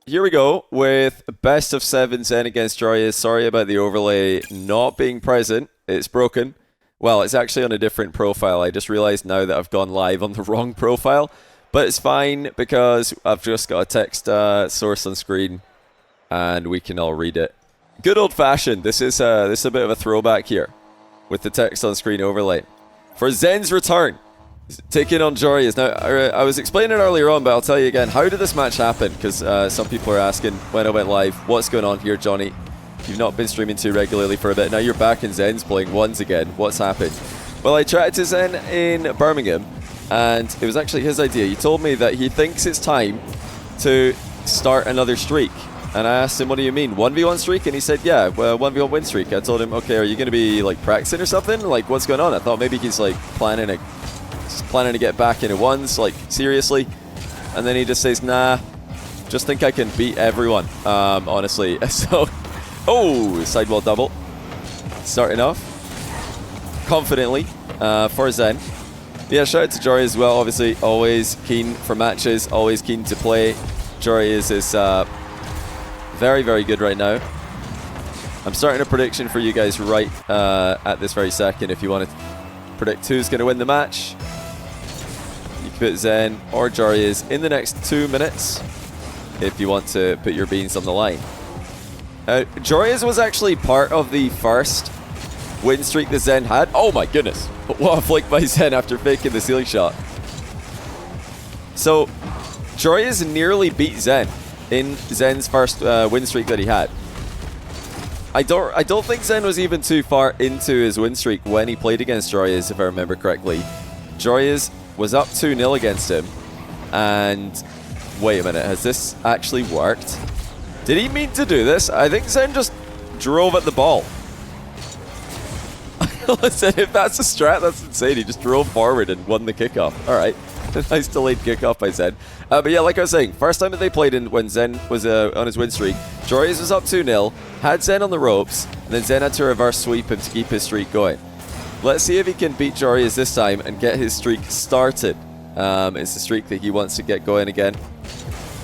here we go with best of 7 ZEN against Joreuz. Sorry about the overlay not being present. It's broken. Well, it's actually on a different profile. I just realized now that I've gone live on the wrong profile. But it's fine because I've just got a text source on screen and we can all read it. Good old fashioned. This is a bit of a throwback here with the text on screen overlay. For ZEN's return, taking on Joreuz. Now, I was explaining earlier on, but I'll tell you again, how did this match happen? Because some people are asking when I went live, what's going on here, Johnny? You've not been streaming too regularly for a bit. Now you're back in ZEN's playing ones again. What's happened? Well, I chatted to ZEN in Birmingham, and it was actually his idea. He told me that he thinks it's time to start another streak. And I asked him, what do you mean, 1v1 streak? And he said, yeah, well, 1v1 win streak. I told him, okay, are you going to be like practicing or something? Like, what's going on? I thought maybe he's like planning to get back into ones, like seriously. And then he just says, nah, just think I can beat everyone, honestly. So, oh, sidewall double. Starting off confidently for ZEN. Yeah, shout out to Joreuz as well, obviously. Always keen for matches, always keen to play. Joreuz is very, very good right now. I'm starting a prediction for you guys right at this very second. If you want to predict who's going to win the match, you can put ZEN or Joreuz in the next 2 minutes if you want to put your beans on the line. Joreuz was actually part of the first win streak that ZEN had. Oh my goodness. What a flick by ZEN after faking the ceiling shot. So, Joreuz nearly beat ZEN in ZEN's first win streak that he had. I don't think ZEN was even too far into his win streak when he played against Joreuz, if I remember correctly. Joreuz was up 2-0 against him, and wait a minute, has this actually worked? Did he mean to do this? I think ZEN just drove at the ball. Listen, if that's a strat, that's insane. He just drove forward and won the kickoff. Alright. Nice delayed kickoff by ZEN. But yeah, like I was saying, first time that they played in when ZEN was on his win streak, Joreuz was up 2-0, had ZEN on the ropes, and then ZEN had to reverse sweep him to keep his streak going. Let's see if he can beat Joreuz this time and get his streak started. It's the streak that he wants to get going again.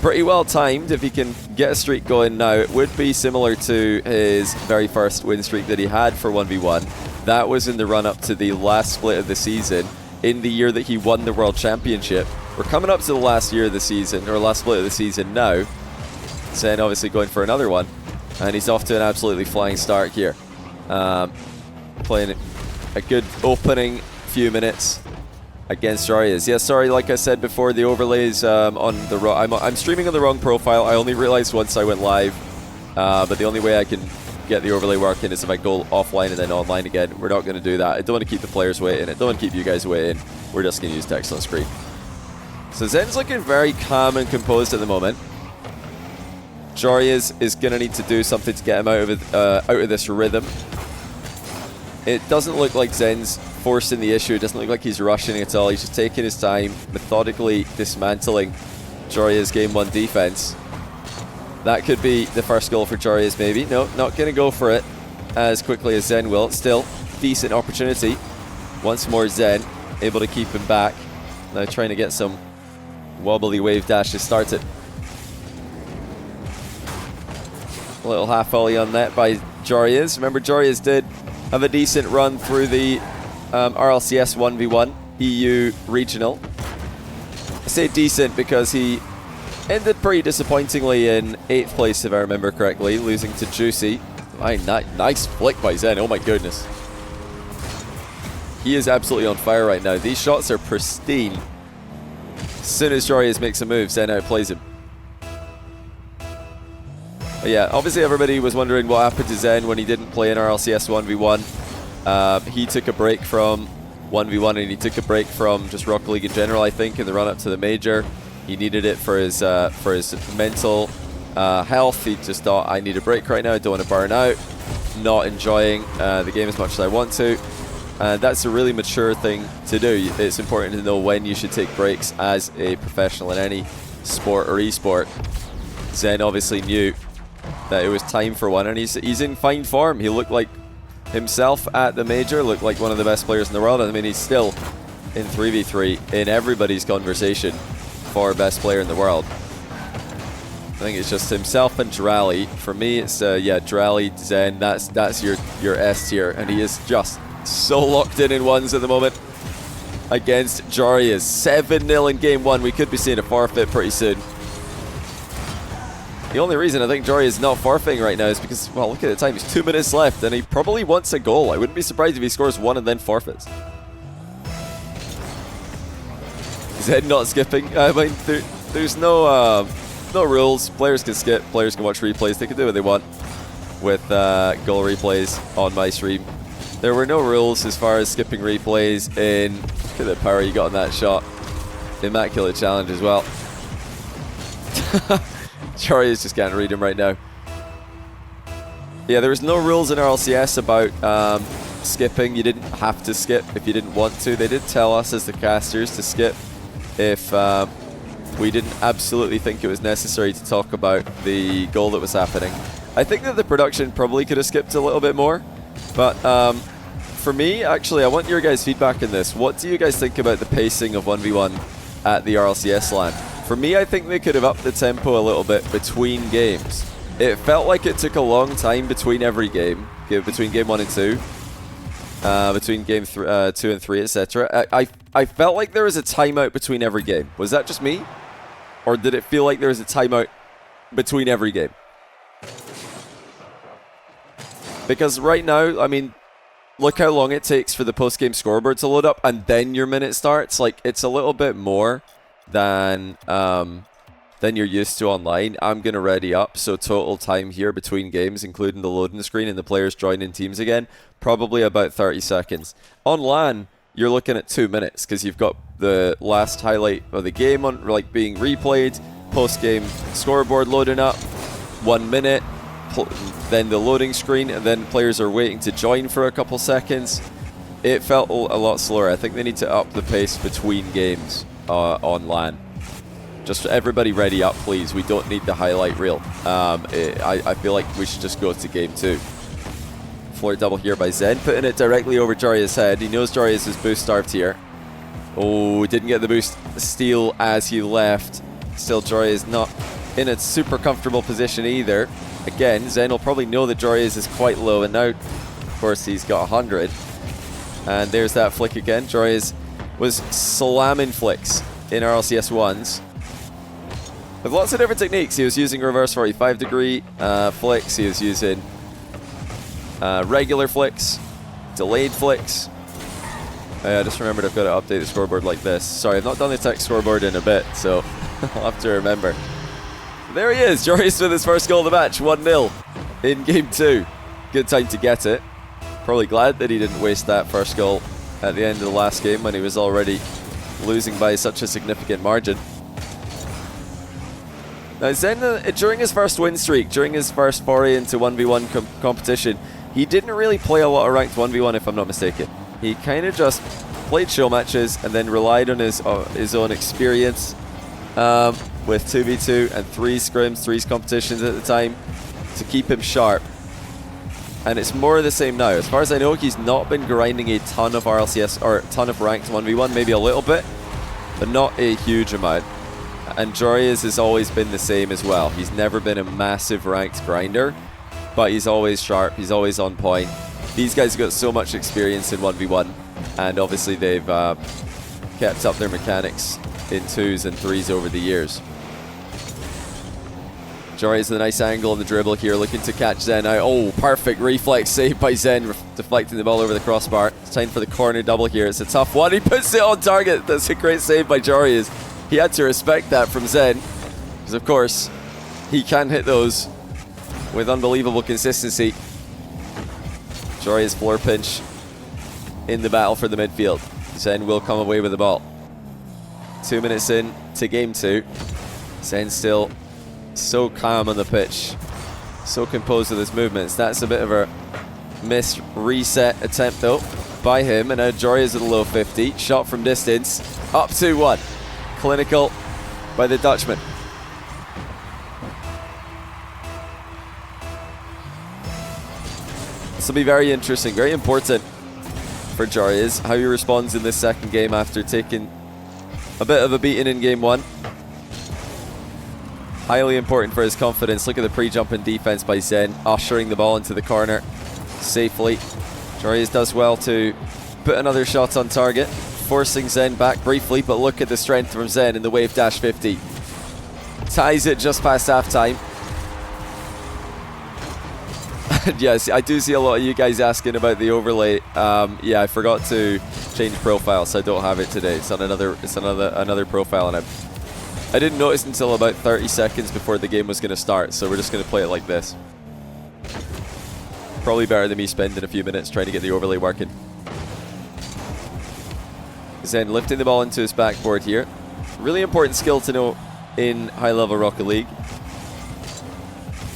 Pretty well timed. If he can get a streak going now, it would be similar to his very first win streak that he had for 1v1. That was in the run-up to the last split of the season, in the year that he won the World Championship. We're coming up to the last year of the season, or last split of the season now. ZEN obviously going for another one, and he's off to an absolutely flying start here. Playing a good opening few minutes against Joreuz. Yeah, sorry, like I said before, the overlays on the wrong... I'm streaming on the wrong profile. I only realized once I went live, but the only way I can get the overlay working is if I go offline and then online again. We're not going to do that. I don't want to keep the players waiting. I don't want to keep you guys waiting. We're just going to use text on screen. So ZEN's looking very calm and composed at the moment. Joreuz is going to need to do something to get him out of this rhythm. It doesn't look like ZEN's forcing the issue. It doesn't look like he's rushing at all. He's just taking his time, methodically dismantling Joreuz game 1 defense. That could be the first goal for Joreuz, maybe. No, not going to go for it as quickly as ZEN will. Still, decent opportunity. Once more, ZEN able to keep him back. Now trying to get some wobbly wave dashes started. A little half volley on net by Joreuz. Remember, Joreuz did have a decent run through the RLCS 1v1 EU regional. I say decent because he ended pretty disappointingly in 8th place, if I remember correctly, losing to Juicy. Nice flick by ZEN, oh my goodness. He is absolutely on fire right now. These shots are pristine. As soon as Joreuz makes a move, ZEN outplays him. But yeah, obviously everybody was wondering what happened to ZEN when he didn't play in RLCS 1v1. He took a break from 1v1 and he took a break from just Rocket League in general, I think, in the run-up to the major. He needed it for his mental health. He just thought, I need a break right now. I don't want to burn out. Not enjoying the game as much as I want to. And that's a really mature thing to do. It's important to know when you should take breaks as a professional in any sport or esport. ZEN obviously knew that it was time for one, and he's in fine form. He looked like himself at the major, looked like one of the best players in the world. I mean, he's still in 3v3 in everybody's conversation for best player in the world. I think it's just himself and Drally. For me, it's yeah, Drally, ZEN. That's your S tier, and he is just so locked in ones at the moment against Joreuz. 7-0 in game 1. We could be seeing a forfeit pretty soon. The only reason I think Joreuz is not forfeiting right now is because, well, look at the time. There's 2 minutes left, and he probably wants a goal. I wouldn't be surprised if he scores 1 and then forfeits. ZEN not skipping. I mean, there's no rules. Players can skip. Players can watch replays. They can do what they want with goal replays on my stream. There were no rules as far as skipping replays in... Look at the power you got on that shot. Immaculate challenge as well. Joreuz just can't read him right now. Yeah, there was no rules in RLCS about skipping. You didn't have to skip if you didn't want to. They did tell us as the casters to skip if we didn't absolutely think it was necessary to talk about the goal that was happening. I think that the production probably could have skipped a little bit more, but for me, actually, I want your guys' feedback on this. What do you guys think about the pacing of 1v1 at the RLCS LAN? For me, I think they could have upped the tempo a little bit between games. It felt like it took a long time between every game, between game 1 and 2. Between game 2 and 3, etc. I felt like there was a timeout between every game. Was that just me? Or did it feel like there was a timeout between every game? Because right now, I mean, look how long it takes for the post-game scoreboard to load up and then your minute starts. Like, it's a little bit more than you're used to online. I'm going to ready up, so total time here between games, including the loading screen and the players joining teams again, probably about 30 seconds. On LAN, you're looking at 2 minutes because you've got the last highlight of the game on, like, being replayed, post-game scoreboard loading up, 1 minute, then the loading screen, and then players are waiting to join for a couple seconds. It felt a lot slower. I think they need to up the pace between games on LAN. Just everybody ready up, please. We don't need the highlight reel. I feel like we should just go to game 2. Floor double here by ZEN, putting it directly over Joreuz's head. He knows Joreuz is boost starved here. Oh, didn't get the boost steal as he left. Still, Joreuz not in a super comfortable position either. Again, ZEN will probably know that Joreuz is quite low, and now, of course, he's got 100. And there's that flick again. Joreuz was slamming flicks in RLCS 1s. With lots of different techniques. He was using reverse 45 degree flicks. He was using regular flicks, delayed flicks. I just remembered I've got to update the scoreboard like this. Sorry, I've not done the text scoreboard in a bit, so I'll have to remember. There he is, Joreuz with his first goal of the match, 1-0 in game 2. Good time to get it. Probably glad that he didn't waste that first goal at the end of the last game when he was already losing by such a significant margin. Now ZEN, during his first win streak, during his first foray into 1v1 competition, he didn't really play a lot of ranked 1v1 if I'm not mistaken. He kind of just played show matches and then relied on his own experience with 2v2 and 3 scrims, 3 competitions at the time to keep him sharp. And it's more of the same now. As far as I know, he's not been grinding a ton of RLCS or a ton of ranked 1v1, maybe a little bit, but not a huge amount. And Joreuz has always been the same as well. He's never been a massive ranked grinder, but he's always sharp, he's always on point. These guys have got so much experience in 1v1, and obviously they've kept up their mechanics in 2s and 3s over the years. Joreuz with a nice angle on the dribble here, looking to catch ZEN out. Oh, perfect reflex save by ZEN, deflecting the ball over the crossbar. It's time for the corner double here. It's a tough one. He puts it on target. That's a great save by Joreuz. He had to respect that from ZEN, because of course he can hit those with unbelievable consistency. Joreuz floor pinch in the battle for the midfield. ZEN will come away with the ball. 2 minutes in to game 2. ZEN still so calm on the pitch, so composed with his movements. That's a bit of a missed reset attempt though by him, and now Joreuz at a low 50. Shot from distance, up 2-1. Clinical by the Dutchman. This will be very interesting, very important for Joreuz, how he responds in this second game after taking a bit of a beating in game 1. Highly important for his confidence. Look at the pre-jump and defense by ZEN, ushering the ball into the corner safely. Joreuz does well to put another shot on target, forcing ZEN back briefly, but look at the strength from ZEN in the wave dash 50. Ties it just past half-time. Yes, I do see a lot of you guys asking about the overlay. Yeah, I forgot to change profile, so I don't have it today. It's on another profile, and I didn't notice until about 30 seconds before the game was going to start, so we're just going to play it like this. Probably better than me spending a few minutes trying to get the overlay working. ZEN lifting the ball into his backboard here. Really important skill to know in high-level Rocket League.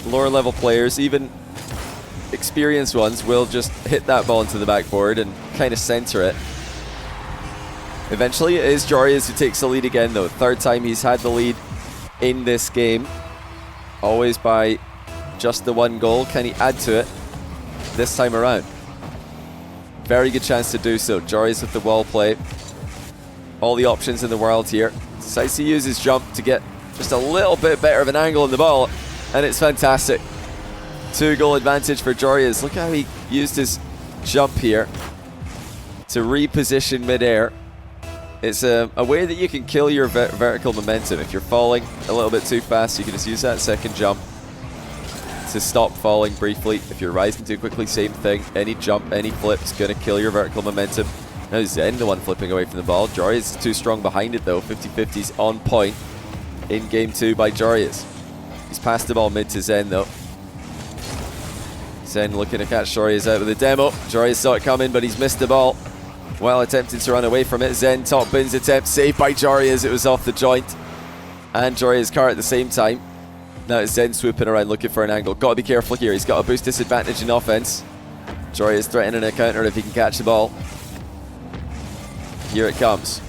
Lower level players, even experienced ones, will just hit that ball into the backboard and kind of center it. Eventually it is Joreuz who takes the lead again though. Third time he's had the lead in this game. Always by just the one goal. Can he add to it this time around? Very good chance to do so. Joreuz with the wall play. All the options in the world here. Decides to use his jump to get just a little bit better of an angle on the ball, and it's fantastic. 2-goal advantage for Joreuz. Look how he used his jump here to reposition midair. It's a way that you can kill your vertical momentum. If you're falling a little bit too fast, you can just use that second jump to stop falling briefly. If you're rising too quickly, same thing. Any jump, any flip is going to kill your vertical momentum. Now ZEN, the one flipping away from the ball. Joreuz is too strong behind it though. 50-50's on point in game 2 by Joreuz. He's passed the ball mid to ZEN though. ZEN looking to catch Joreuz out with a demo. Joreuz saw it coming, but he's missed the ball while attempting to run away from it. ZEN top bins attempt, saved by Joreuz. It was off the joint. And Joreuz car at the same time. Now it's ZEN swooping around looking for an angle. Got to be careful here. He's got a boost disadvantage in offense. Joreuz threatening a counter if he can catch the ball. Here it comes.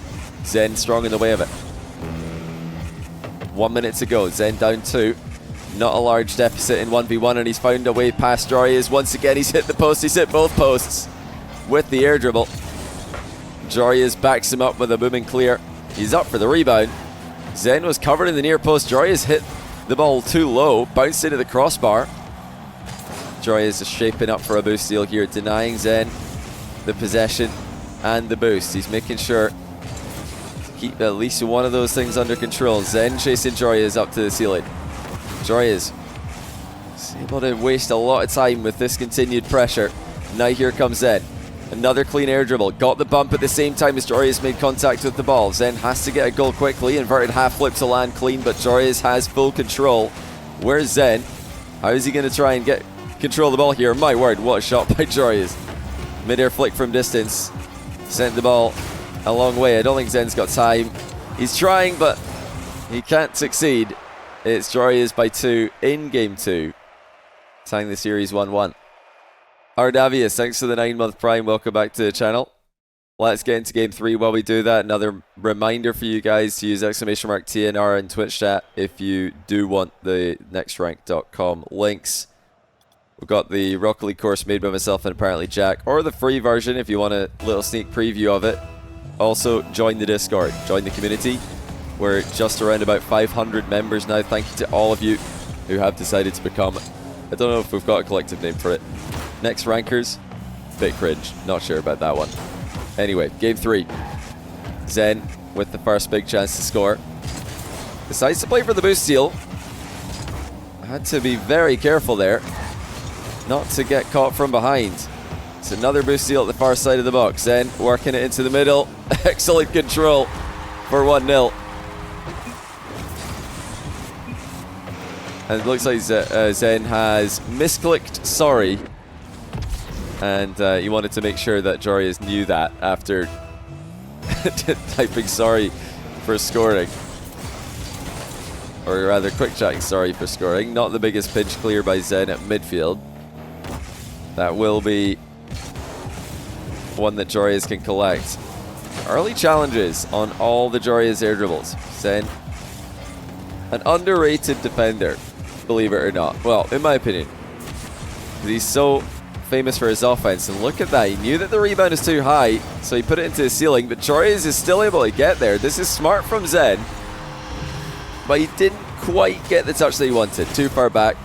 ZEN strong in the way of it. 1 minute to go. ZEN down 2. Not a large deficit in 1v1, and he's found a way past Joreuz. Once again, he's hit the post. He's hit both posts with the air dribble. Joreuz backs him up with a booming clear. He's up for the rebound. ZEN was covered in the near post. Joreuz hit the ball too low, bounced into the crossbar. Joreuz is shaping up for a boost steal here, denying ZEN the possession and the boost. He's making sure to keep at least one of those things under control. ZEN chasing Joreuz up to the ceiling. Joreuz is able to waste a lot of time with this continued pressure. Now here comes ZEN. Another clean air dribble. Got the bump at the same time as Joreuz made contact with the ball. ZEN has to get a goal quickly. Inverted half flip to land clean, but Joreuz has full control. Where's ZEN? How is he going to try and get control of the ball here? My word, what a shot by Joreuz. Mid-air flick from distance. Sent the ball a long way. I don't think ZEN's got time. He's trying, but he can't succeed. It's Joreuz by 2 in game 2. Tying the series 1-1. Ardavius, thanks for the 9-month prime. Welcome back to the channel. Let's get into game 3. While we do that, another reminder for you guys to use !TNR in Twitch chat if you do want the nextrank.com links. We've got the Rocket League course made by myself and apparently Jack, or the free version if you want a little sneak preview of it. Also, join the Discord, join the community. We're just around about 500 members now. Thank you to all of you who have decided to become, I don't know if we've got a collective name for it, Next Rankers. Bit cringe, not sure about that one. Anyway, game 3. ZEN with the first big chance to score. Decides to play for the boost steal. Had to be very careful there not to get caught from behind. It's another boost steal at the far side of the box. ZEN working it into the middle. Excellent control for 1-0. And it looks like ZEN has misclicked sorry. And he wanted to make sure that Joreuz knew that after typing sorry for scoring. Or rather, quick chatting sorry for scoring. Not the biggest pinch clear by ZEN at midfield. That will be one that Joreuz can collect. Early challenges on all the Joreuz air dribbles. ZEN, an underrated defender, believe it or not. Well, in my opinion. He's so famous for his offense, and look at that. He knew that the rebound is too high, so he put it into the ceiling, but Joreuz is still able to get there. This is smart from ZEN, but he didn't quite get the touch that he wanted. Too far back.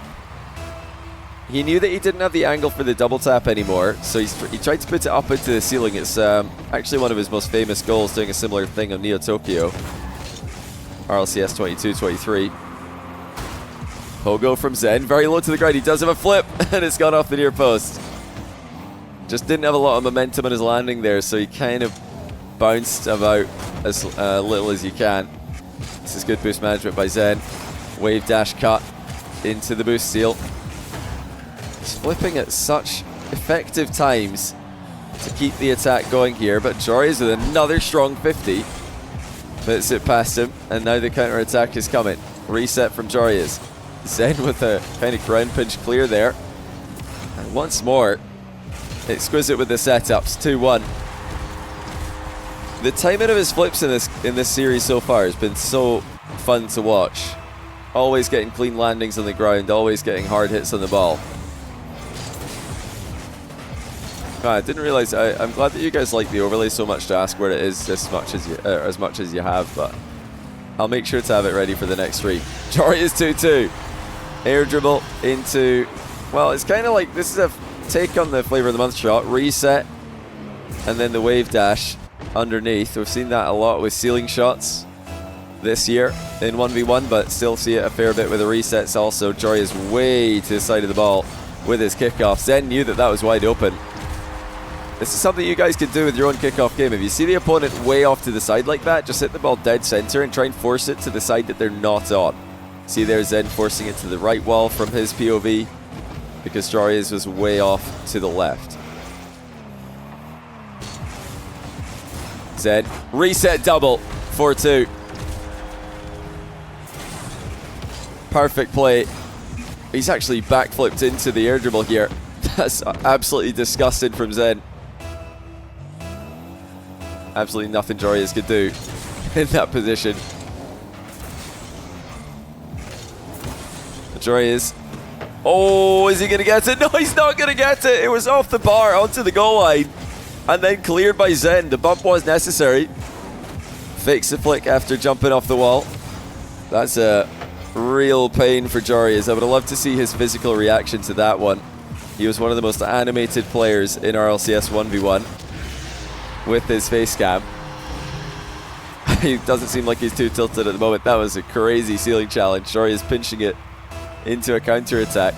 He knew that he didn't have the angle for the double tap anymore, so he tried to put it up into the ceiling. It's actually one of his most famous goals, doing a similar thing on Neo Tokyo. RLCS 22-23. Pogo from ZEN, very low to the ground. He does have a flip, and it's gone off the near post. Just didn't have a lot of momentum on his landing there, so he kind of bounced about as little as you can. This is good boost management by ZEN. Wave dash cut into the boost seal. He's flipping at such effective times to keep the attack going here, but Joreuz with another strong 50. Puts it past him, and now the counter attack is coming. Reset from Joreuz. ZEN with a kind of ground pinch clear there. And once more, exquisite with the setups, 2-1. The timing of his flips in this series so far has been so fun to watch. Always getting clean landings on the ground, always getting hard hits on the ball. I didn't realize. I'm glad that you guys like the overlay so much to ask where it is as much as you have, but I'll make sure to have it ready for the next stream. Joreuz 2-2. Air dribble into, well, it's kind of like, this is a take on the Flavor of the Month shot. Reset, and then the wave dash underneath. We've seen that a lot with ceiling shots this year in 1v1, but still see it a fair bit with the resets also. Joreuz way to the side of the ball with his kickoff. ZEN knew that was wide open. This is something you guys can do with your own kickoff game. If you see the opponent way off to the side like that, just hit the ball dead center and try and force it to the side that they're not on. See there's ZEN forcing it to the right wall from his POV because Joreuz was way off to the left. ZEN, reset double, 4-2. Perfect play. He's actually backflipped into the air dribble here. That's absolutely disgusting from ZEN. Absolutely nothing Joreuz could do in that position. Joreuz. Oh, is he going to get it? No, he's not going to get it. It was off the bar onto the goal line and then cleared by ZEN. The bump was necessary. Fakes the flick after jumping off the wall. That's a real pain for Joreuz. I would have loved to see his physical reaction to that one. He was one of the most animated players in RLCS 1v1 with his face cam. He doesn't seem like he's too tilted at the moment. That was a crazy ceiling challenge. Joreuz pinching it into a counter attack.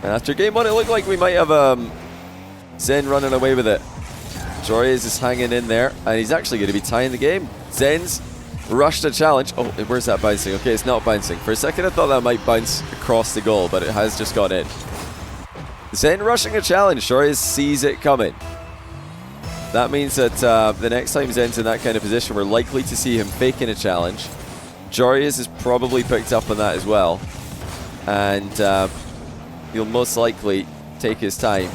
And after game one, it looked like we might have ZEN running away with it. Joreuz is hanging in there, and he's actually going to be tying the game. ZEN's rushed a challenge. Oh, where's that bouncing? Okay, it's not bouncing. For a second, I thought that might bounce across the goal, but it has just gone in. ZEN rushing a challenge. Joreuz sees it coming. That means that the next time ZEN's in that kind of position, we're likely to see him faking a challenge. Joreuz has probably picked up on that as well. And he'll most likely take his time.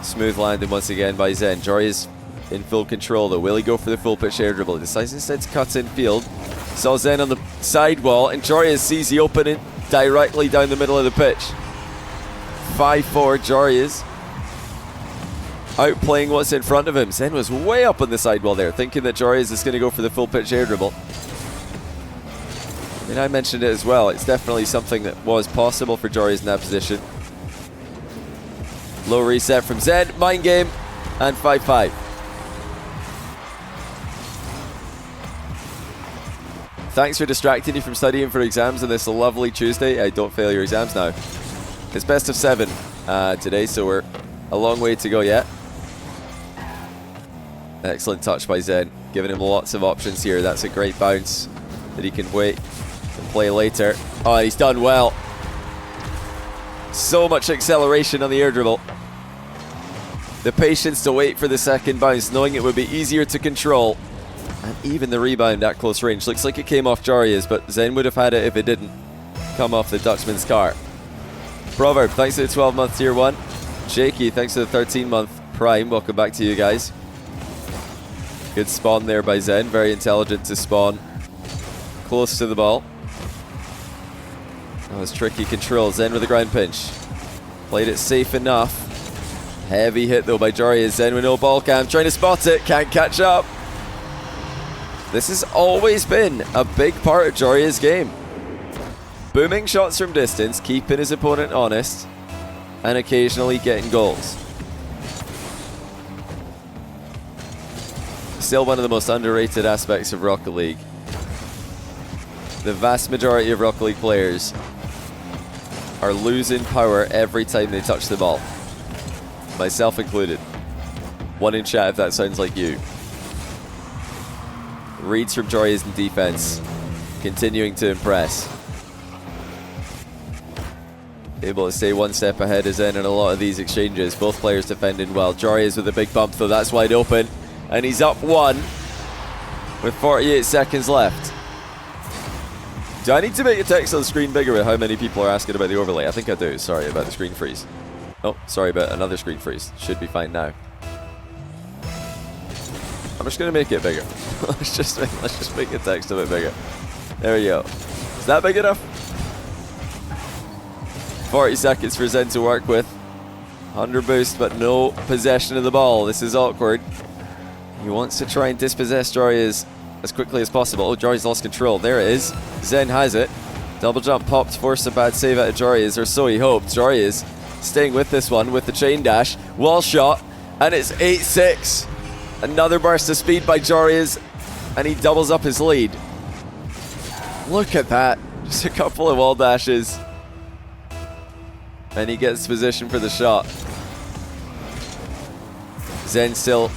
Smooth landing once again by ZEN. Joreuz in full control though. Will he go for the full pitch air dribble? He decides instead to cut in field. Saw ZEN on the side wall, and Joreuz sees the opening directly down the middle of the pitch. 5-4 Joreuz. Outplaying what's in front of him. ZEN was way up on the sidewall there, thinking that Joreuz is going to go for the full pitch air dribble. I mean, I mentioned it as well. It's definitely something that was possible for Joreuz in that position. Low reset from ZEN. Mind game. And 5-5. Thanks for distracting you from studying for exams on this lovely Tuesday. Don't fail your exams now. It's best of 7 today, so we're a long way to go yet. Excellent touch by ZEN, giving him lots of options here. That's a great bounce that he can wait and play later. Oh, he's done well. So much acceleration on the air dribble. The patience to wait for the second bounce, knowing it would be easier to control. And even the rebound at close range. Looks like it came off Joreuz, but ZEN would have had it if it didn't come off the Dutchman's car. Proverb, thanks for the 12-month tier 1. Jakey, thanks for the 13-month prime. Welcome back to you guys. Good spawn there by ZEN. Very intelligent to spawn close to the ball. That was tricky control. ZEN with a ground pinch. Played it safe enough. Heavy hit though by Joreuz. ZEN with no ball cam. Trying to spot it. Can't catch up. This has always been a big part of Joreuz's game. Booming shots from distance, keeping his opponent honest, and occasionally getting goals. Still one of the most underrated aspects of Rocket League. The vast majority of Rocket League players are losing power every time they touch the ball. Myself included. One in chat if that sounds like you. Reads from Joreuz in defense, continuing to impress. Able to stay one step ahead of ZEN in a lot of these exchanges. Both players defending well. Joreuz with a big bump though, that's wide open. And he's up 1 with 48 seconds left. Do I need to make a text on the screen bigger with how many people are asking about the overlay? I think I do. Sorry about the screen freeze. Oh, sorry about another screen freeze. Should be fine now. I'm just going to make it bigger. let's just make the text a bit bigger. There we go. Is that big enough? 40 seconds for ZEN to work with. 100 boost, but no possession of the ball. This is awkward. He wants to try and dispossess Joreuz as quickly as possible. Oh, Joreuz lost control. There it is. ZEN has it. Double jump popped, forced a bad save out of Joreuz, or so he hoped. Joreuz staying with this one with the chain dash. Wall shot, and it's 8-6. Another burst of speed by Joreuz, and he doubles up his lead. Look at that. Just a couple of wall dashes. And he gets position for the shot. ZEN still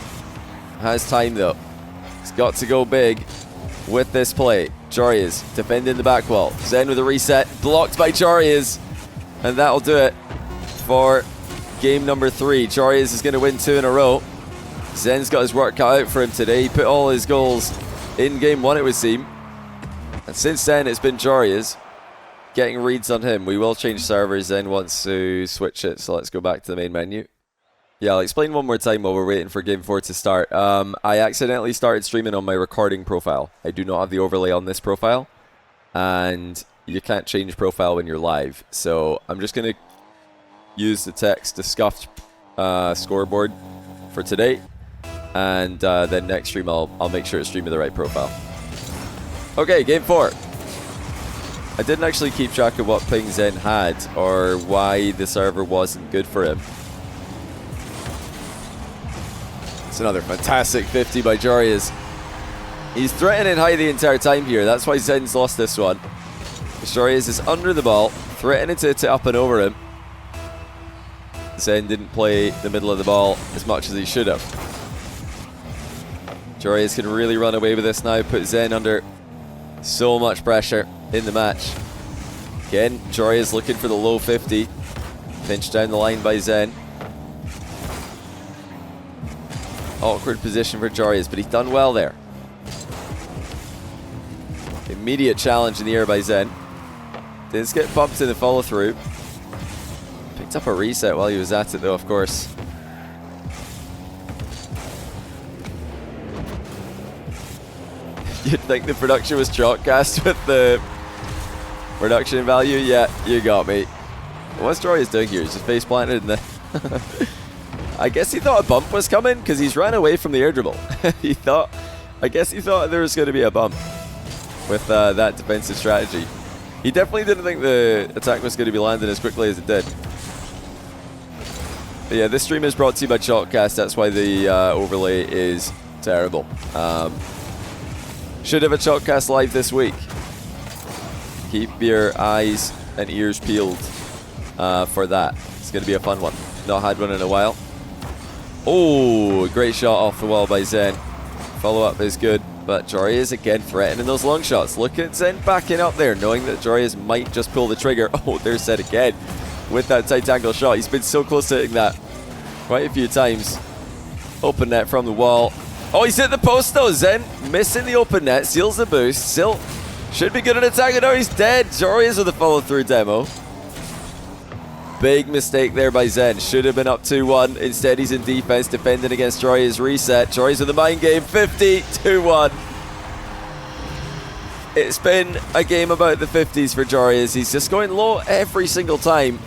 has time though. He's got to go big with this play. Joreuz defending the back wall. ZEN with a reset, blocked by Joreuz. And that'll do it for game number 3. Joreuz is going to win 2 in a row. ZEN's got his work cut out for him today. He put all his goals in game 1, it would seem. And since then, it's been Joreuz getting reads on him. We will change servers. ZEN wants to switch it, so let's go back to the main menu. Yeah, I'll explain one more time while we're waiting for game 4 to start. I accidentally started streaming on my recording profile. I do not have the overlay on this profile, and you can't change profile when you're live. So I'm just going to use the text to scuffed scoreboard for today, and then next stream I'll make sure to stream with the right profile. Okay, game 4. I didn't actually keep track of what ping ZEN had or why the server wasn't good for him. It's another fantastic 50 by Joreuz. He's threatening high the entire time here. That's why ZEN's lost this one. Joreuz is under the ball, threatening to hit it up and over him. ZEN didn't play the middle of the ball as much as he should have. Joreuz can really run away with this now, put ZEN under so much pressure in the match. Again, Joreuz looking for the low 50. Pinched down the line by ZEN. Awkward position for Joreuz, but he's done well there. Immediate challenge in the air by ZEN. Didn't get bumped in the follow through. Picked up a reset while he was at it though, of course. You'd think the production was chalkcast with the production value? Yeah, you got me. What's Joreuz doing here? He's just face planted and then I guess he thought a bump was coming because he's ran away from the air dribble. I guess he thought there was going to be a bump with that defensive strategy. He definitely didn't think the attack was going to be landing as quickly as it did. But yeah, this stream is brought to you by Chalkcast. That's why the overlay is terrible. Should have a Chalkcast live this week. Keep your eyes and ears peeled for that. It's going to be a fun one. Not had one in a while. Oh, great shot off the wall by ZEN. Follow-up is good, but Joreuz again threatening those long shots. Look at ZEN backing up there, knowing that Joreuz might just pull the trigger. Oh, there's ZEN again with that tight angle shot. He's been so close to hitting that quite a few times. Open net from the wall. Oh, he's hit the post though. ZEN missing the open net, seals the boost. Still should be good on attack, and now he's dead. Joreuz with a follow-through demo. Big mistake there by ZEN. Should have been up 2-1. Instead, he's in defense, defending against Joreuz. Reset. Joreuz with the mind game. 50-1. It's been a game about the 50s for Joreuz. He's just going low every single time.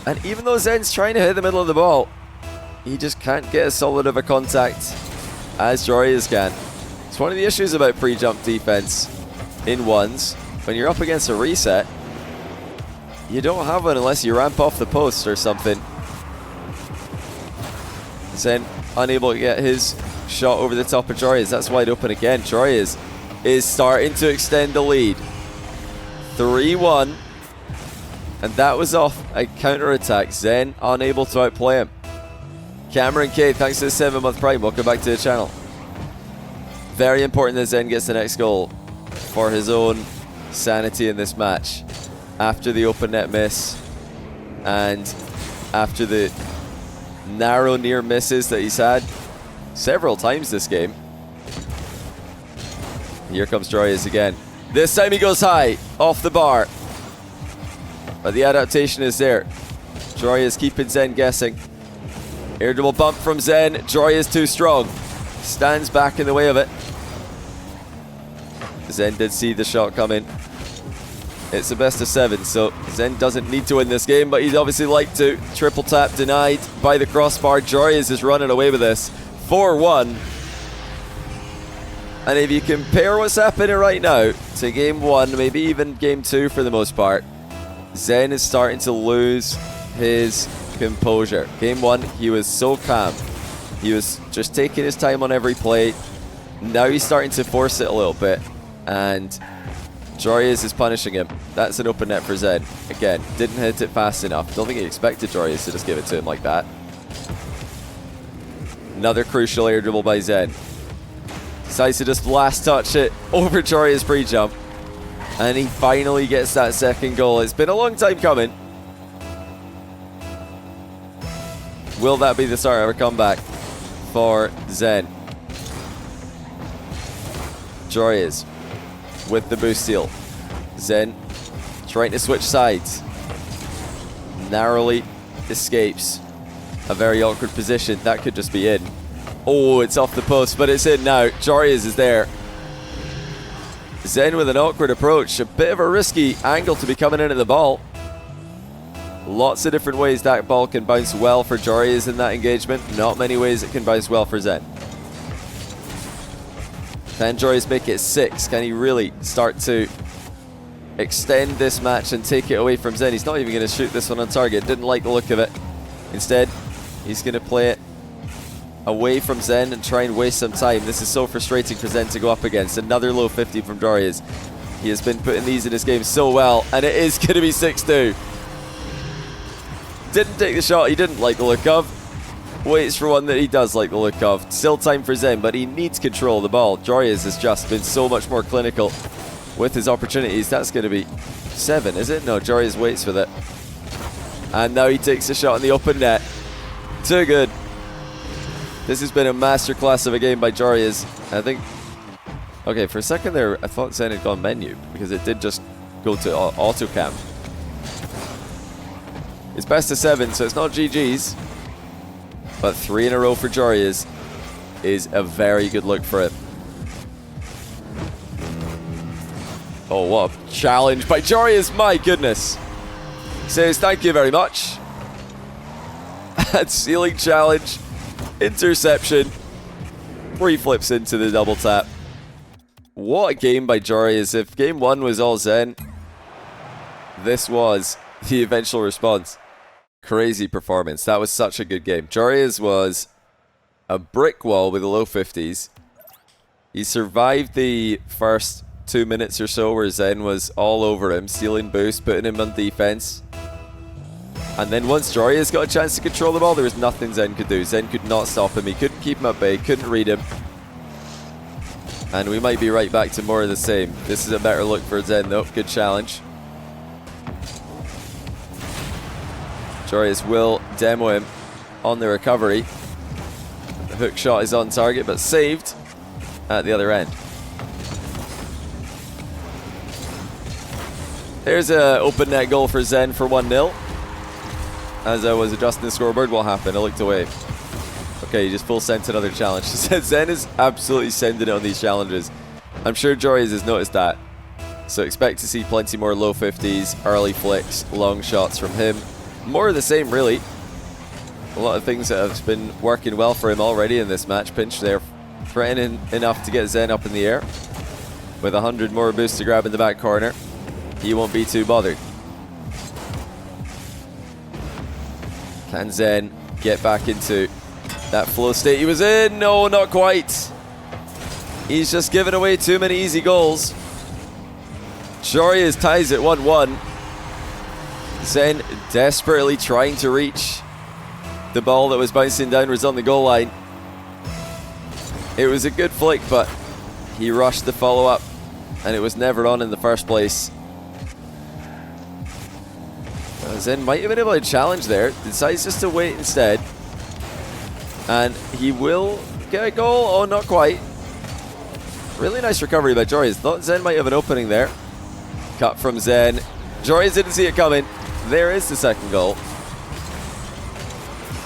And even though ZEN's trying to hit the middle of the ball, he just can't get as solid of a contact as Joreuz can. It's one of the issues about pre-jump defense in ones. When you're up against a reset, you don't have one unless you ramp off the post or something. ZEN unable to get his shot over the top of Joreuz. That's wide open again. Joreuz is starting to extend the lead. 3-1. And that was off a counter-attack. ZEN unable to outplay him. Cameron K, thanks to the 7-month Prime. Welcome back to the channel. Very important that ZEN gets the next goal for his own sanity in this match. After the open net miss and after the narrow near misses that he's had several times this game. Here comes Joreuz again. This time he goes high, off the bar. But the adaptation is there. Joreuz keeping ZEN guessing. Air dribble bump from ZEN. Joreuz too strong. Stands back in the way of it. ZEN did see the shot coming. It's a best of 7, so ZEN doesn't need to win this game, but he'd obviously like to. Triple tap denied by the crossbar. Joreuz is running away with this. 4-1. And if you compare what's happening right now to game 1, maybe even game 2 for the most part, ZEN is starting to lose his composure. Game 1, he was so calm. He was just taking his time on every play. Now he's starting to force it a little bit, and Joreuz is punishing him. That's an open net for ZEN. Again, didn't hit it fast enough. Don't think he expected Joreuz to just give it to him like that. Another crucial air dribble by ZEN. Decides to just last touch it over Joreuz pre-jump. And he finally gets that second goal. It's been a long time coming. Will that be the start of a comeback for ZEN? Joreuz with the boost steal. ZEN trying to switch sides. Narrowly escapes a very awkward position. That could just be in. Oh, it's off the post, but it's in now. Joreuz is there. ZEN with an awkward approach. A bit of a risky angle to be coming in at the ball. Lots of different ways that ball can bounce well for Joreuz in that engagement. Not many ways it can bounce well for ZEN. Can Joreuz make it 6? Can he really start to extend this match and take it away from ZEN? He's not even going to shoot this one on target. Didn't like the look of it. Instead, he's going to play it away from ZEN and try and waste some time. This is so frustrating for ZEN to go up against. Another low 50 from Joreuz. He has been putting these in his game so well, and it is going to be 6-2. Didn't take the shot he didn't like the look of. Waits for one that he does like the look of. Still time for ZEN, but he needs control of the ball. Joreuz has just been so much more clinical with his opportunities. That's going to be 7, is it? No, Joreuz waits with it. And now he takes a shot in the open net. Too good. This has been a masterclass of a game by Joreuz. I think... Okay, for a second there, I thought ZEN had gone menu, because it did just go to auto cam. It's best of 7, so it's not GG's. But 3 in a row for Joreuz is a very good look for him. Oh, what a challenge by Joreuz, my goodness. Says thank you very much. And ceiling challenge, interception, pre-flips into the double tap. What a game by Joreuz. If game 1 was all ZEN, this was the eventual response. Crazy performance. That was such a good game. Joreuz was a brick wall with the low 50s. He survived the first 2 minutes or so where ZEN was all over him, stealing boost, putting him on defense. And then once Joreuz got a chance to control the ball, there was nothing ZEN could do. ZEN could not stop him. He couldn't keep him at bay, couldn't read him. And we might be right back to more of the same. This is a better look for ZEN though. Good challenge. Joreuz will demo him on the recovery. The hook shot is on target, but saved at the other end. There's an open net goal for ZEN for 1-0. As I was adjusting the scoreboard, what happened? I looked away. Okay, he just full sent another challenge. ZEN is absolutely sending it on these challenges. I'm sure Joreuz has noticed that. So expect to see plenty more low 50s, early flicks, long shots from him. More of the same, really. A lot of things that have been working well for him already in this match. Pinch there threatening enough to get ZEN up in the air. With 100 more boosts to grab in the back corner, he won't be too bothered. Can ZEN get back into that flow state he was in? No, not quite. He's just given away too many easy goals. Joreuz ties it 1-1. ZEN desperately trying to reach the ball that was bouncing downwards on the goal line. It was a good flick, but he rushed the follow-up, and it was never on in the first place. ZEN might have been able to challenge there. Decides just to wait instead. And he will get a goal. Oh, not quite. Really nice recovery by Joreuz. Thought ZEN might have an opening there. Cut from ZEN. Joreuz didn't see it coming. There is the second goal.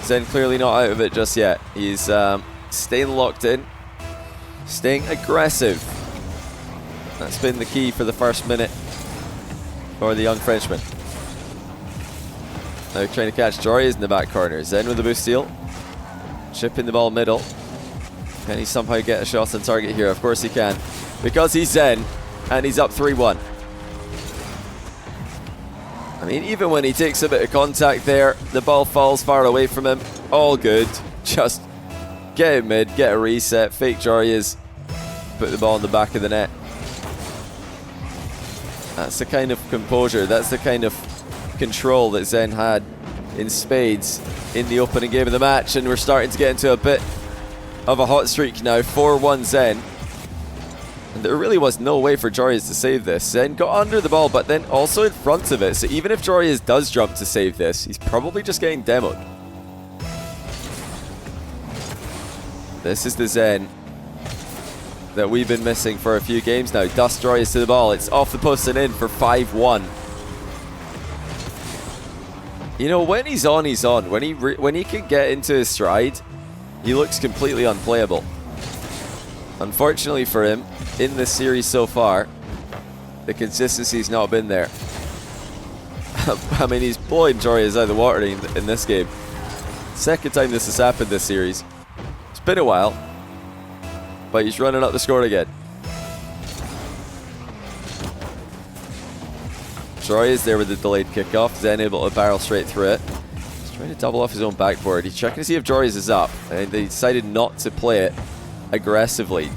ZEN clearly not out of it just yet. He's staying locked in. Staying aggressive. That's been the key for the first minute for the young Frenchman. Now trying to catch Joreuz in the back corner. ZEN with the boost steal. Chipping the ball middle. Can he somehow get a shot on target here? Of course he can. Because he's ZEN and he's up 3-1. I mean, even when he takes a bit of contact there, the ball falls far away from him. All good. Just get it mid, get a reset, fake Joreuz, put the ball in the back of the net. That's the kind of composure, that's the kind of control that ZEN had in spades in the opening game of the match, and we're starting to get into a bit of a hot streak now. 4-1 ZEN. And there really was no way for Joreuz to save this. ZEN got under the ball, but then also in front of it. So even if Joreuz does jump to save this, he's probably just getting demoed. This is the ZEN that we've been missing for a few games now. Dust Joreuz to the ball. It's off the post and in for 5-1. You know, when he's on, he's on. When he can get into his stride, he looks completely unplayable. Unfortunately for him, in this series so far, the consistency's not been there. I mean, he's blowing Joreuz out of the water in this game. Second time this has happened this series. It's been a while, but he's running up the score again. Joreuz there with the delayed kickoff. ZEN able to barrel straight through it. He's trying to double off his own backboard. He's checking to see if Joreuz is up, and they decided not to play it aggressively.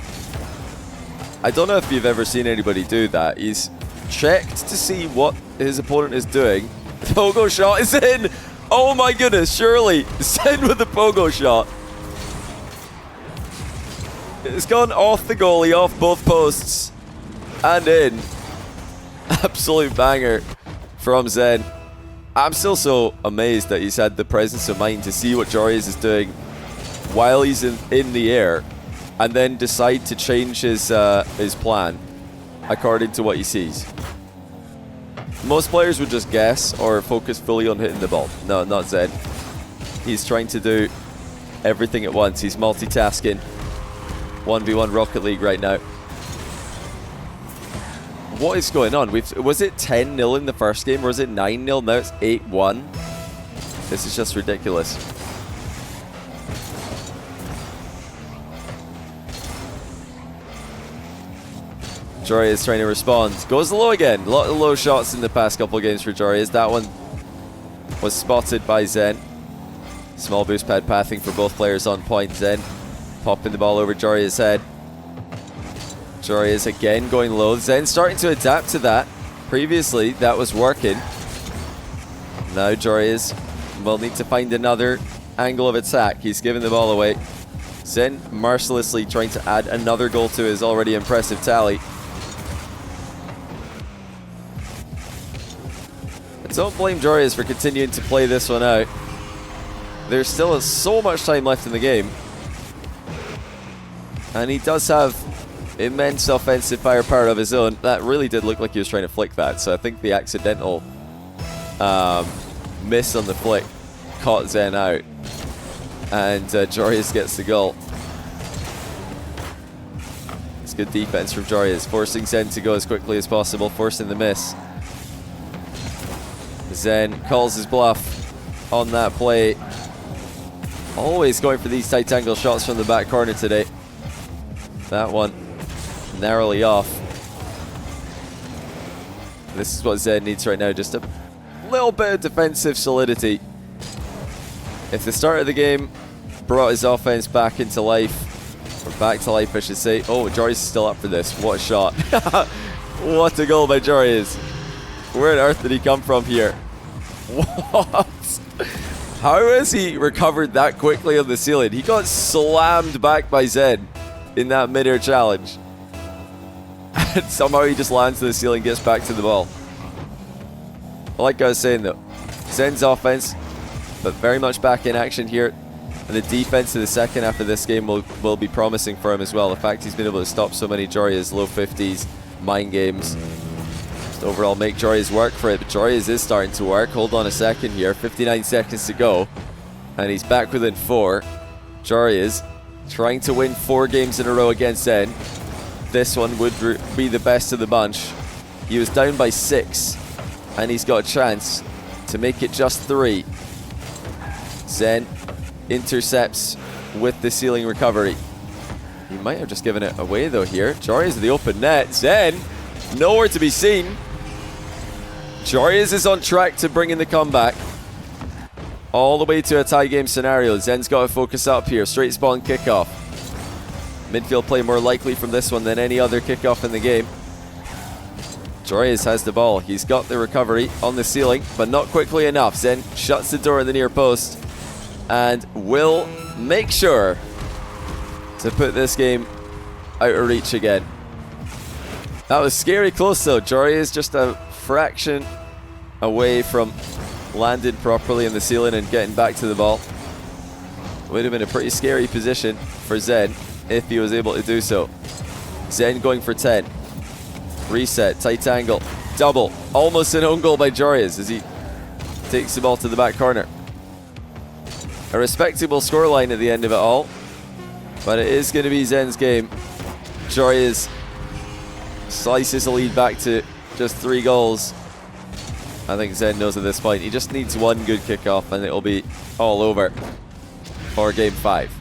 I don't know if you've ever seen anybody do that. He's checked to see what his opponent is doing. The pogo shot is in! Oh my goodness, surely! ZEN with the pogo shot. It's gone off the goalie, off both posts, and in. Absolute banger from ZEN. I'm still so amazed that he's had the presence of mind to see what Joreuz is doing while he's in the air, and then decide to change his plan according to what he sees. Most players would just guess or focus fully on hitting the ball. No, not ZEN. He's trying to do everything at once. He's multitasking. 1v1 Rocket League right now. What is going on? Was it 10-0 in the first game, or was it 9-0? Now it's 8-1. This is just ridiculous. Joreuz trying to respond. Goes low again. A lot of low shots in the past couple of games for Joreuz. That one was spotted by ZEN. Small boost pad pathing for both players on point. ZEN popping the ball over Joreuz's head. Joreuz again going low. ZEN starting to adapt to that. Previously, that was working. Now Joreuz will need to find another angle of attack. He's giving the ball away. ZEN mercilessly trying to add another goal to his already impressive tally. Don't blame Joreuz for continuing to play this one out. There's still so much time left in the game. And he does have immense offensive firepower of his own. That really did look like he was trying to flick that. So I think the accidental miss on the flick caught ZEN out. And Joreuz gets the goal. It's good defense from Joreuz, forcing ZEN to go as quickly as possible, forcing the miss. ZEN calls his bluff on that play. Always going for these tight angle shots from the back corner today. That one narrowly off. This is what ZEN needs right now, just a little bit of defensive solidity. If the start of the game brought his offense back into life, or back to life I should say. Oh, Joreuz is still up for this. What a shot. What a goal by Joreuz. Where on earth did he come from here? What? How has he recovered that quickly on the ceiling? He got slammed back by ZEN in that mid-air challenge. And somehow he just lands to the ceiling, gets back to the ball. Like I was saying though, ZEN's offense, but very much back in action here. And the defense in the second half of this game will be promising for him as well. The fact he's been able to stop so many Joreuz low 50s, mind games. Just overall make Joreuz work for it. But Joreuz is starting to work. Hold on a second here. 59 seconds to go. And he's back within 4. Joreuz trying to win 4 games in a row against ZEN. This one would be the best of the bunch. He was down by 6. And he's got a chance to make it just 3. ZEN intercepts with the ceiling recovery. He might have just given it away though here. Joreuz in the open net. ZEN nowhere to be seen. Joreuz is on track to bring in the comeback. All the way to a tie game scenario. ZEN's got to focus up here. Straight spawn kickoff. Midfield play more likely from this one than any other kickoff in the game. Joreuz has the ball. He's got the recovery on the ceiling, but not quickly enough. ZEN shuts the door in the near post and will make sure to put this game out of reach again. That was scary close though. Joreuz just a fraction away from landing properly in the ceiling and getting back to the ball. Would have been a pretty scary position for ZEN if he was able to do so. ZEN going for 10. Reset, tight angle, double. Almost an own goal by Joreuz as he takes the ball to the back corner. A respectable scoreline at the end of it all, but it is going to be ZEN's game. Joreuz slices the lead back to just 3 goals. I think ZEN knows at this point he just needs one good kickoff and it'll be all over for game 5.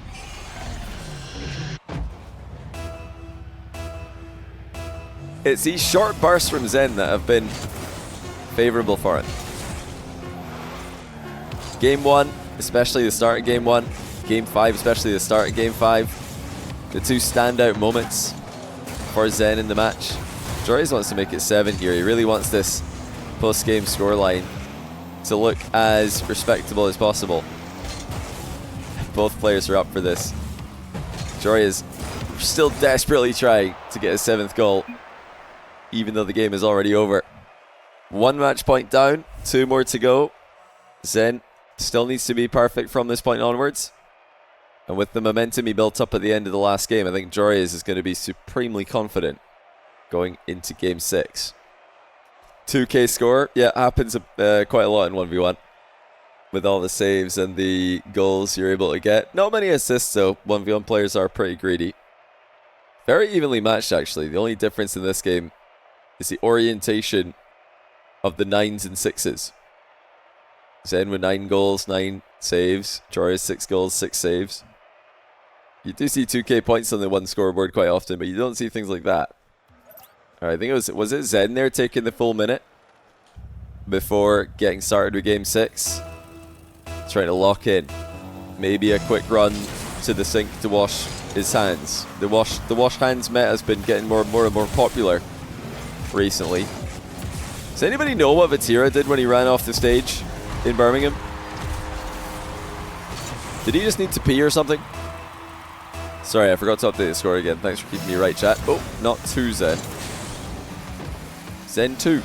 It's these short bursts from ZEN that have been favourable for him. Game 1, especially the start of Game 1. Game 5, especially the start of Game 5. The 2 standout moments for ZEN in the match. Joreuz wants to make it 7 here. He really wants this post-game scoreline to look as respectable as possible. Both players are up for this. Joreuz still desperately trying to get his 7th goal, even though the game is already over. 1 match point down, 2 more to go. ZEN still needs to be perfect from this point onwards. And with the momentum he built up at the end of the last game, I think Joreuz is going to be supremely confident going into game 6. 2K score, yeah, happens quite a lot in 1v1. With all the saves and the goals you're able to get. Not many assists though, 1v1 players are pretty greedy. Very evenly matched actually. The only difference in this game is the orientation of the 9s and 6s. ZEN with 9 goals, 9 saves. Joreuz 6 goals, 6 saves. You do see 2K points on the one scoreboard quite often, but you don't see things like that. Alright, I think it was it ZEN there taking the full minute before getting started with game 6. Trying to lock in. Maybe a quick run to the sink to wash his hands. The wash hands meta has been getting more and more popular recently. Does anybody know what Vatira did when he ran off the stage in Birmingham? Did he just need to pee or something? Sorry, I forgot to update the score again. Thanks for keeping me right, chat. Oh, not 2 ZEN. ZEN 2.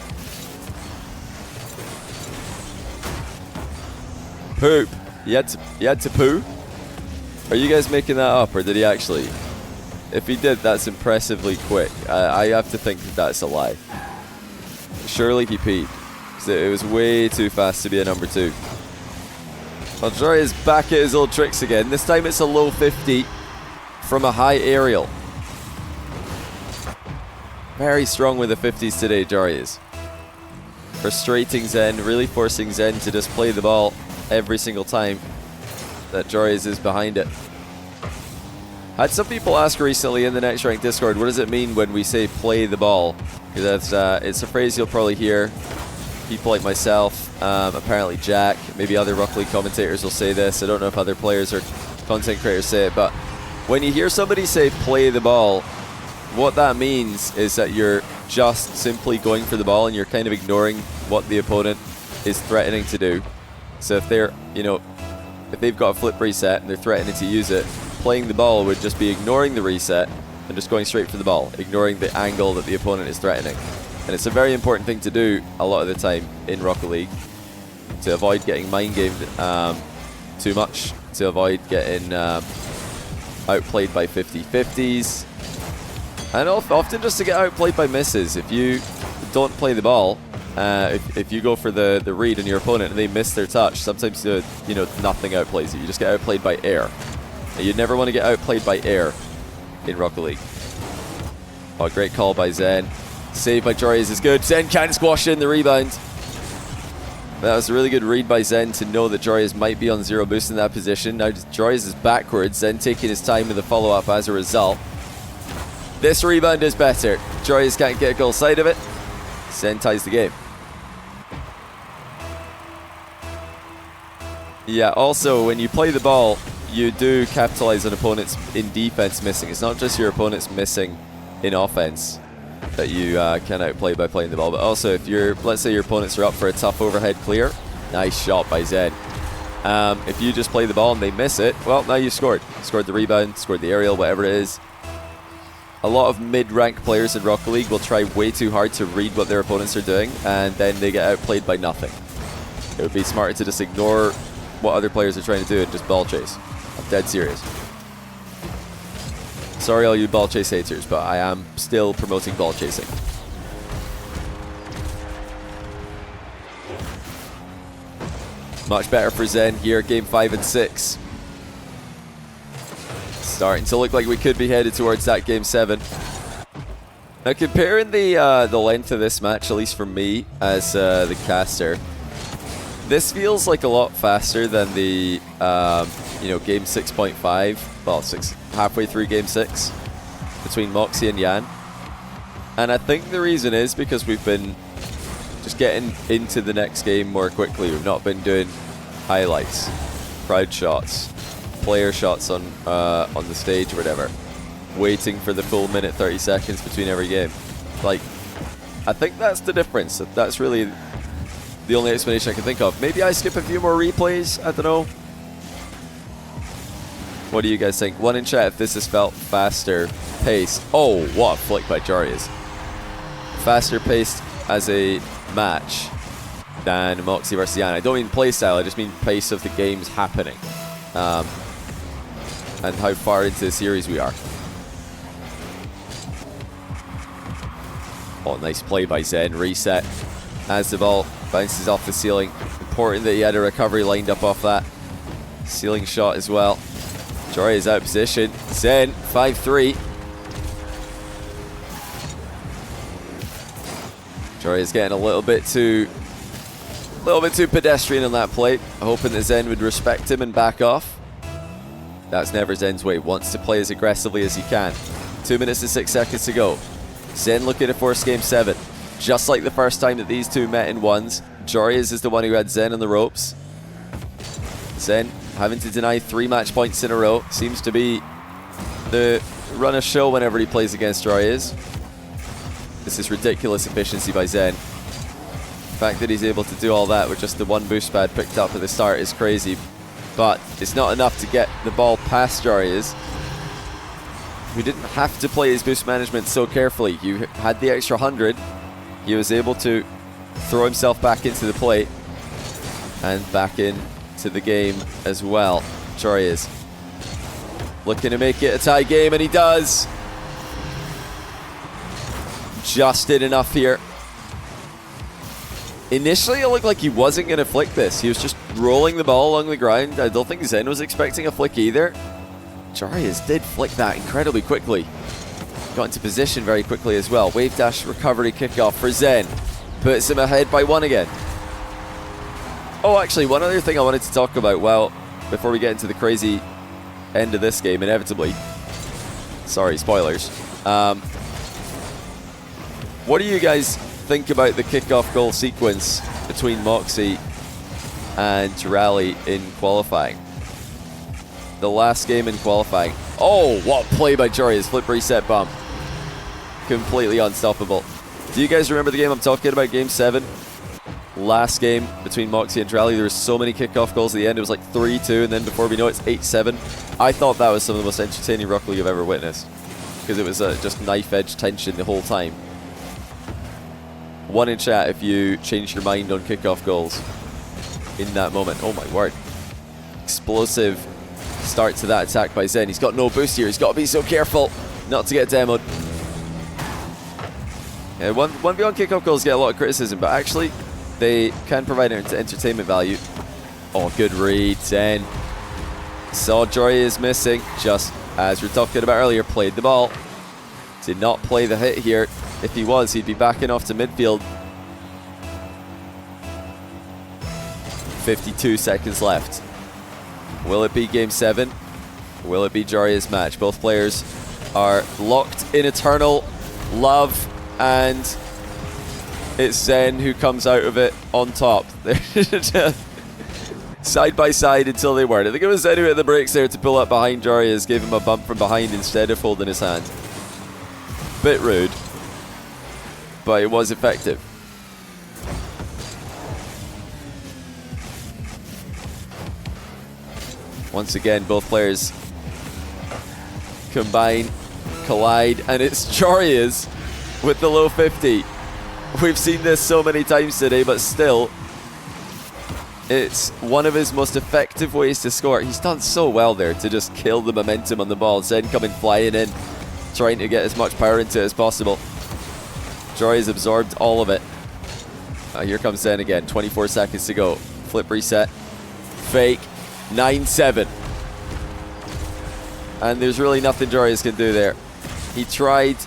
Poop. He had to poo? Are you guys making that up, or did he actually? If he did, that's impressively quick. I have to think that that's a lie. Surely he peed. It was way too fast to be a number 2. Well, Joreuz is back at his old tricks again. This time it's a low 50 from a high aerial. Very strong with the 50s today, Joreuz. Frustrating ZEN, really forcing ZEN to just play the ball every single time that Joreuz is behind it. I had some people ask recently in the Next Rank Discord, what does it mean when we say play the ball? Because it's a phrase you'll probably hear. People like myself, apparently Jack, maybe other Rocket League commentators will say this. I don't know if other players or content creators say it, but when you hear somebody say play the ball, what that means is that you're just simply going for the ball and you're kind of ignoring what the opponent is threatening to do. So if they're, you know, if they've got a flip reset and they're threatening to use it, playing the ball would just be ignoring the reset and just going straight for the ball, ignoring the angle that the opponent is threatening. And it's a very important thing to do a lot of the time in Rocket League to avoid getting mind gamed too much, to avoid getting outplayed by 50-50s, and often just to get outplayed by misses. If you don't play the ball, if you go for the read on your opponent and they miss their touch, sometimes you know, nothing outplays you. You just get outplayed by air. And you'd never want to get outplayed by air in Rocket League. Oh, great call by ZEN. Save by Joreuz is good. ZEN can't squash in the rebound. That was a really good read by ZEN to know that Joreuz might be on 0 boost in that position. Now Joreuz is backwards, ZEN taking his time with the follow-up as a result. This rebound is better. Joreuz can't get a goal side of it. ZEN ties the game. Yeah, also when you play the ball, you do capitalize on opponents in defense missing. It's not just your opponents missing in offense that you can outplay by playing the ball, but also if you're, let's say your opponents are up for a tough overhead clear, nice shot by ZEN. If you just play the ball and they miss it, well, now you scored. Scored the rebound, scored the aerial, whatever it is. A lot of mid-rank players in Rocket League will try way too hard to read what their opponents are doing, and then they get outplayed by nothing. It would be smarter to just ignore what other players are trying to do and just ball chase. I'm dead serious. Sorry all you ball chase haters, but I am still promoting ball chasing. Much better for ZEN here, game 5 and 6. Starting to look like we could be headed towards that game 7. Now comparing the length of this match, at least for me as the caster, this feels like a lot faster than the you know, game 6.5. Well, halfway through game 6 between Moxie and Yan. And I think the reason is because we've been just getting into the next game more quickly. We've not been doing highlights, crowd shots, player shots on the stage or whatever, waiting for the full minute 30 seconds between every game. Like, I think that's the difference. That's really the only explanation I can think of. Maybe I skip a few more replays, I don't know. What do you guys think? One in chat if this has felt faster paced. Oh, what a flick by Joreuz. Faster paced as a match than Moxie versus Yan. I don't mean playstyle, I just mean pace of the games happening. And how far into the series we are. Oh, nice play by ZEN. Reset as the ball bounces off the ceiling. Important that he had a recovery lined up off that ceiling shot as well. Joreuz out of position. ZEN 5-3. Joreuz getting a little bit too pedestrian on that play, hoping that ZEN would respect him and back off. That's never ZEN's way. Wants to play as aggressively as he can. 2 minutes and 6 seconds to go. ZEN looking to force game 7. Just like the first time that these two met in ones, Joreuz is the one who had ZEN on the ropes. ZEN having to deny 3 match points in a row. Seems to be the run of show whenever he plays against Joreuz. This is ridiculous efficiency by ZEN. The fact that he's able to do all that with just the 1 boost pad picked up at the start is crazy. But it's not enough to get the ball past Joreuz, who didn't have to play his boost management so carefully. You had the extra 100. He was able to throw himself back into the plate and back into the game as well. Joreuz looking to make it a tie game, and he does. Just did enough here. Initially, it looked like he wasn't going to flick this. He was just rolling the ball along the ground. I don't think ZEN was expecting a flick either. Joreuz did flick that incredibly quickly. Got into position very quickly as well. Wave dash recovery kickoff for ZEN. Puts him ahead by 1 again. Oh, actually, one other thing I wanted to talk about, well, before we get into the crazy end of this game, inevitably. Sorry, spoilers. What do you guys think about the kickoff goal sequence between Moxie and Rally in qualifying? The last game in qualifying. Oh, what play by Joreuz. Flip reset bump. Completely unstoppable. Do you guys remember the game I'm talking about? Game 7? Last game between Moxie and Rally. There were so many kickoff goals at the end. It was like 3-2, and then before we know it, it's 8-7. I thought that was some of the most entertaining Rocket League I've ever witnessed, because it was just knife-edge tension the whole time. One in chat if you changed your mind on kickoff goals in that moment. Oh my word. Explosive start to that attack by ZEN. He's got no boost here. He's got to be so careful not to get demoed. Yeah, 1v1 kickoff goals get a lot of criticism, but actually they can provide entertainment value. Oh, good read, ZEN. Saw Joreuz missing, just as we were talking about earlier. Played the ball. Did not play the hit here. If he was, he'd be backing off to midfield. 52 seconds left. Will it be game 7? Will it be Joreuz match? Both players are locked in eternal love, and it's ZEN who comes out of it on top. They're side by side until they weren't. I think it was ZEN who hit the brakes there to pull up behind Joreuz, gave him a bump from behind instead of holding his hand. Bit rude, but it was effective. Once again, both players combine, collide, and it's Joreuz with the low 50. We've seen this so many times today, but still, it's one of his most effective ways to score. He's done so well there to just kill the momentum on the ball. ZEN coming flying in, trying to get as much power into it as possible. Joreuz absorbed all of it. Here comes ZEN again. 24 seconds to go. Flip reset. Fake. 9-7. And there's really nothing Joreuz can do there. He tried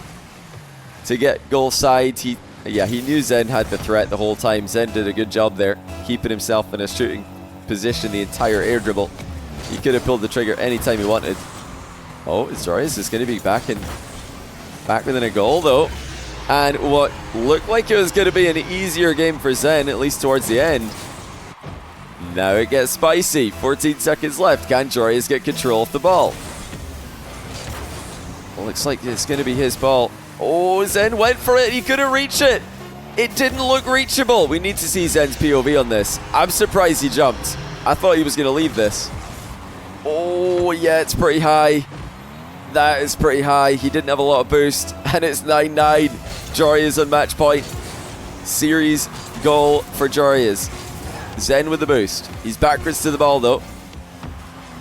to get goal side. He knew ZEN had the threat the whole time. ZEN did a good job there, keeping himself in a shooting position the entire air dribble. He could have pulled the trigger anytime he wanted. Oh, Joreuz is going to be back within a goal though. And what looked like it was going to be an easier game for ZEN, at least towards the end. Now it gets spicy. 14 seconds left. Can Joreuz get control of the ball? Well, looks like it's going to be his ball. Oh, ZEN went for it. He couldn't reach it. It didn't look reachable. We need to see ZEN's POV on this. I'm surprised he jumped. I thought he was going to leave this. Oh, yeah, it's pretty high. That is pretty high. He didn't have a lot of boost. And it's 9-9. Joreuz on match point. Series goal for Joreuz. ZEN with the boost. He's backwards to the ball though.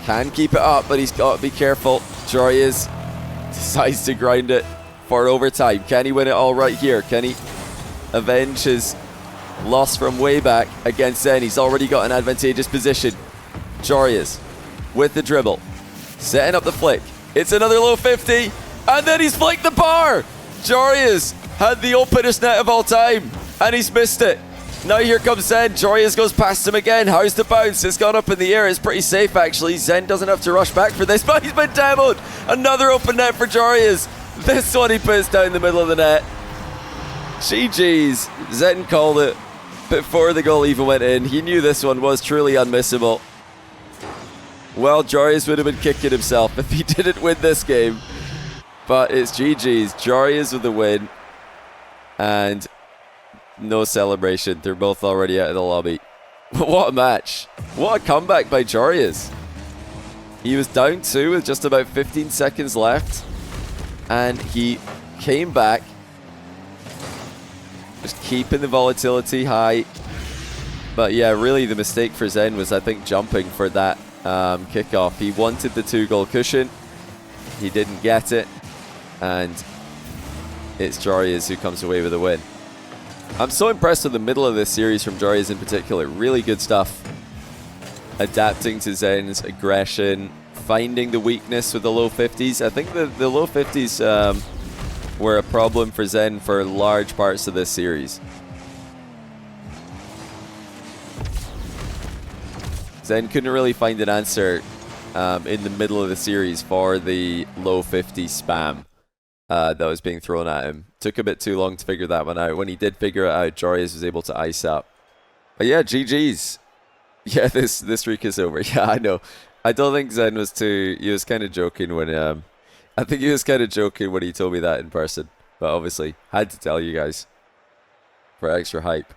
Can keep it up, but he's got to be careful. Joreuz decides to grind it for overtime. Can he win it all right here? Can he avenge his loss from way back against ZEN? He's already got an advantageous position. Joreuz with the dribble. Setting up the flick. It's another low 50. And then he's flicked the bar. Joreuz had the openest net of all time. And he's missed it. Now here comes ZEN. Joreuz goes past him again. How's the bounce? It's gone up in the air. It's pretty safe actually. ZEN doesn't have to rush back for this, but he's been demoed. Another open net for Joreuz. This one he puts down the middle of the net. GG's. ZEN called it before the goal even went in. He knew this one was truly unmissable. Well, Joreuz would have been kicking himself if he didn't win this game. But it's GG's. Joreuz with the win. And no celebration. They're both already out of the lobby. What a match. What a comeback by Joreuz. He was down 2 with just about 15 seconds left. And he came back. Just keeping the volatility high. But yeah, really the mistake for ZEN was, I think, jumping for that kickoff. He wanted the 2-goal cushion. He didn't get it. And it's Joreuz who comes away with a win. I'm so impressed with the middle of this series from Joreuz in particular. Really good stuff. Adapting to ZEN's aggression, finding the weakness with the low 50s. I think the low 50s were a problem for ZEN for large parts of this series. ZEN couldn't really find an answer in the middle of the series for the low 50 spam that was being thrown at him. Took a bit too long to figure that one out. When he did figure it out, Joreuz was able to ice up. But yeah, GG's. Yeah, this streak is over. Yeah, I know. I don't think ZEN was too... He was kind of joking when... I think he was kind of joking when he told me that in person. But obviously, had to tell you guys for extra hype.